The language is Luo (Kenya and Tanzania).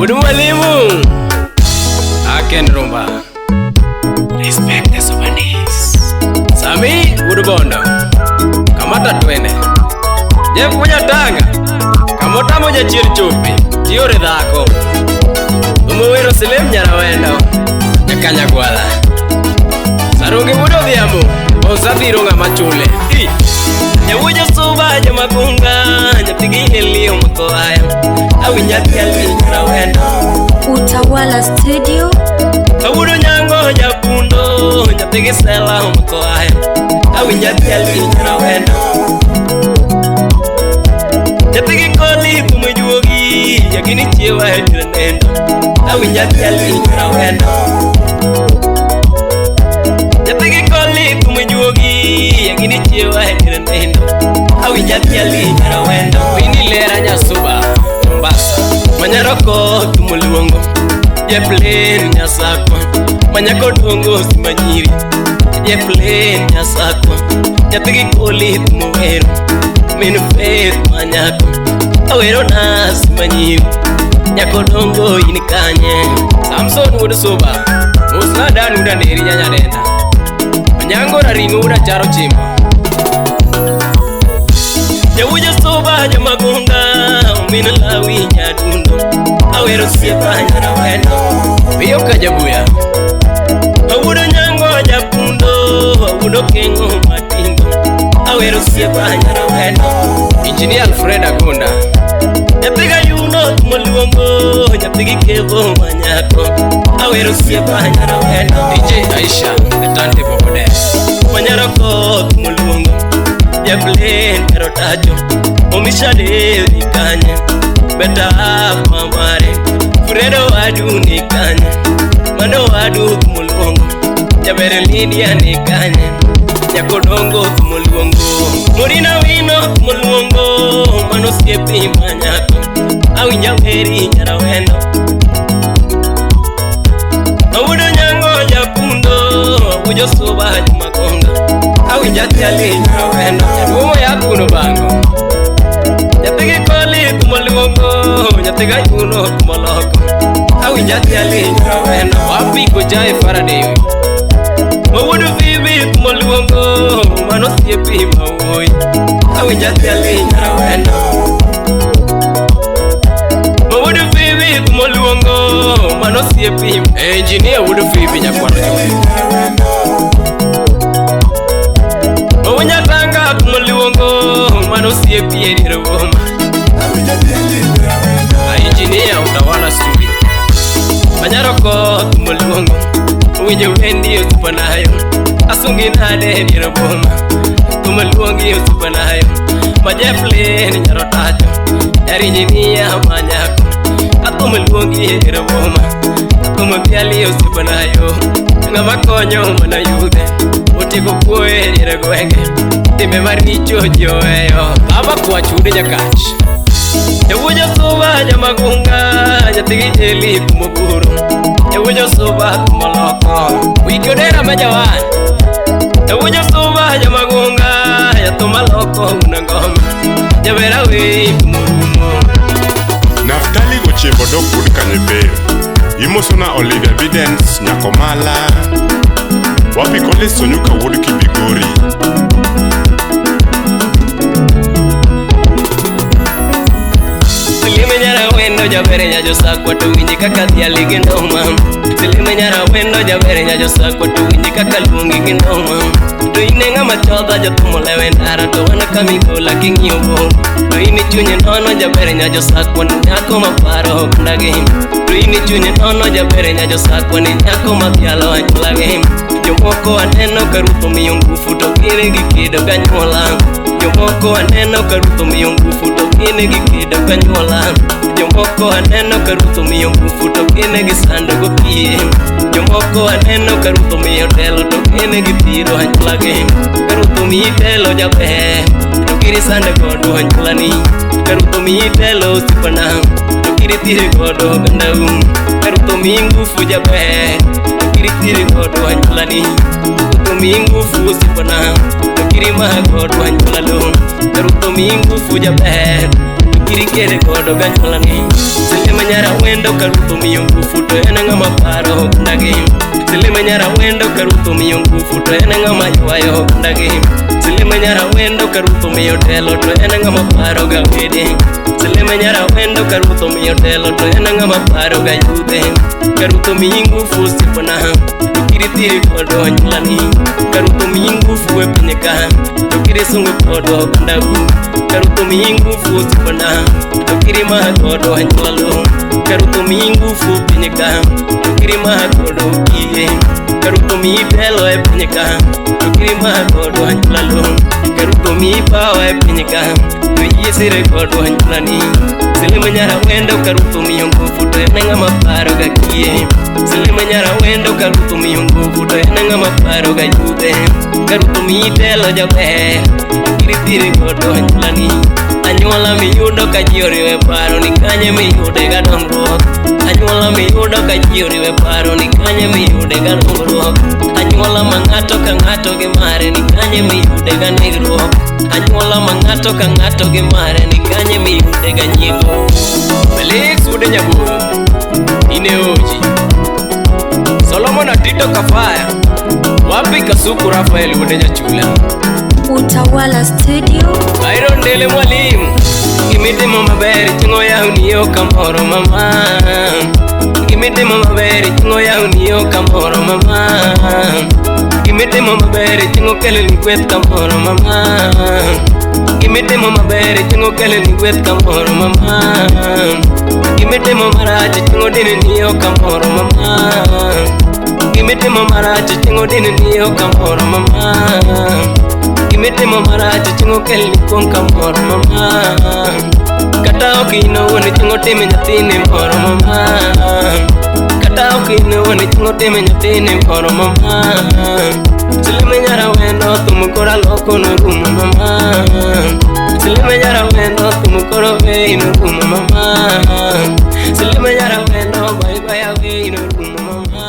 Udu mwalimu Aken rumba Respect the souvenirs. Sami udu bondo Kamata twene Jeff punya tanga Kamota moja chiri chupi Tiore dhako Umuwiro silim nyara wendo Nyakanya gwala Sarungi mudo dhiamu Osabiro nga machule Nyawuja suba nyamagunga Nyapigi helio makoaya Awinyati alwi nyara wendo Utawala Studio Awudo nyango nyapundo Nyapigi sela makoaya Awinyati alwi nyara wendo Nyapigi koli kumujuogi Yakini chewa hedira nendo Awinyati alwi nyara wendo Nyapigi koli kumujuogi Yakini chewa hedira nendo Awinyati alwi nyara wendo Wini lera nyasuba Mombasa Manyaroko tumuluongo Jeplen nyasakwa Manyako dongo simanyiri Jeplen nyasakwa Nyapigi koli tumuwero Minu faith manyako Awero na simanyiri Nyako dongo inikanye Samson uda soba Musla dan uda neri nyanyarenda Manyango raringo uda charo chimbo Nyawuja soba nyamagunga Umina lawi nyadundo Awero siapa nyara wendo Biyo kajabuya Awudo nyango nyapundo Awudo kengo matingo Awero siapa nyara wendo Engineer Alfred Agunda Nyapiga yuno tumoluongo Nyapigi kevo manyako Awero siapa nyara wendo DJ Aisha Etante Bobode Manyaroko tumoluongo Jeplen karotajo Omishade nikanye Beta mamare Fredo wadu nikanye Mando wadu kumulungo Jabere Lydia nikanye Nyakodongo kumulungo Murina wino kumulungo Mano siepi manyako Awi nyaweri nyara wendo Awudo nyango japundo Awujo soba jumagonga Awi njati ali nyara wendo Umo ya kuno bango Nyapigi koli kumulungo Nyatiga yuno kumoloko Awi njati ali nyara wendo Wapi kujae Faraday Mawudu vivi kumulungo Mano siepi mawoi Awi njati ali nyara wendo Mawudu vivi kumulungo Mano siepi Engineer wudu vivi nyakwaro nyuwe Mawunyatanga kumulungo Mano siepi edire woma Engineer Utawala Studio Manyaroko kumulungo Uwinje wendi usupanayo Asungi nade edire woma Kumulungi usupanayo Majeflen nyarotajo Yari engineer manyako Akumulungi edire woma Akumubiali usupanayo Nga makonyo mana yude Utiko kue edire gwenge Time maricho joeyo Aba kwa chude nyakachi Nyawuja soba nyamagunga Nyatigi jeli kumuguru Nyawuja soba kumoloko Wikodera majawani Nyawuja soba nyamagunga Yatomaloko unangoma Nyabera wei kumurumo Naftali gochebo dok bud kanyebeyo Imosona Olivia Bidens nyakomala Wapi kole sonyuka wud kibigori Silime nyara wendo jabere nyajo sakwa to winji kaka dhiali gi ndoma Silime nyara wendo jabere nyajo sakwa to winji kaka luongi gi ndoma To ine ngama chodha jatumo lewe ndara to wana kamigola king'iyo bongo To ini chunye nono jabere nyajo sakwa ni nyako maparo kundagi To ini chunye nono jabere nyajo sakwa ni nyako madhialo anyulagi Jomoko aneno karuto miyo ngufu to gine gi kido kanyuola Jomoko aneno karuto miyo ngufu to gine gi kido kanyuola Jomoko aneno karuto miyo ngufu to gine gi sando go pie Jomoko aneno karuto miyo telo to gine gi piro anyulagi Karuto miyi telo jaber to kiri sando godo anyulani Karuto miyi telo sipana to kiri tiri godo gandau Karuto miyi ngufu jaber to kiri tiri godo anyulani Karuto miyi ngufu sipana to kiri maha godo anyulalo Karuto miyi ngufu jaber to kiri kere godo ganyulani Silima nyara wendo karuto miyo ngufu to en ng'ama paro ndagi. Silima nyara wendo karuto miyo ngufu to en ng'ama ywayo ndagi. Silima nyara wendo karuto miyo telo to en ng'ama paro ga wede. Silima nyara wendo karuto miyo telo to en ng'ama paro ga yudhe. Karuto miyo ngufu sipona tiri kodo nyulani. Karuto miyo ngufu e pinyeka tokiri sungu kodo kandagu. Karuto miyo ngufu sipona tokiri maha kodo nyulalo. Karuto miyo ngufu pinyeka tokiri maha kodo kiye. Karuto miyo telo e pinyeka tokiri maha kodo nyulalo. Karuto miyo pawa e pinyeka yesire kodo nyulani. Silima nyara wendo karuto miyo ngufu to en ng'ama paro ga kiye. Silima nyara wendo karuto miyo ngufu to en ng'ama paro ga yudhe. Karuto miyo telo jaber tiri kodo nyulani. Anyuola miyudo ka ji oriwe paro ni kanye miyude ga dongruok. Anyuola miyudo ka ji oriwe paro ni kanye miyude ga dongruok. Anyuola ma ng'ato ka ng'ato gi mare ni kanye miyude ga nigruok. Anyuola ma ng'ato ka ng'ato gi mare ni kanye miyude ga nyigo. Felix Wude Nyaburo, ine oji Solomon Atito Kafaya, wapi Kasuku Rafael Wude Nyachula. Utawala Studio. Iron Dele Mwalimu, gimitimo maber chingo yauniyo kamoro mama. Gimitimo maber chingo yauniyo kamoro mama. Gimitimo maber chingo kele ni kweth kamoro mama. Gimitimo maber chingo kele ni kweth kamoro mama. Gimitimo marach chingo dine niyo kamoro mama. Gimitimo marach chingo dine niyo kamoro mama. Gimitimo marach chingo kele ni kuom kamoro mama. Kata okino woni chingo time nyathine moro mama. Kata okino woni chingo time nyathine moro mama. Silima nyara wendo tumukora loko no rumo mama. Silima nyara wendo tumukora ve no rumo mama. Silima nyara wendo bye bye ave no rumo mama.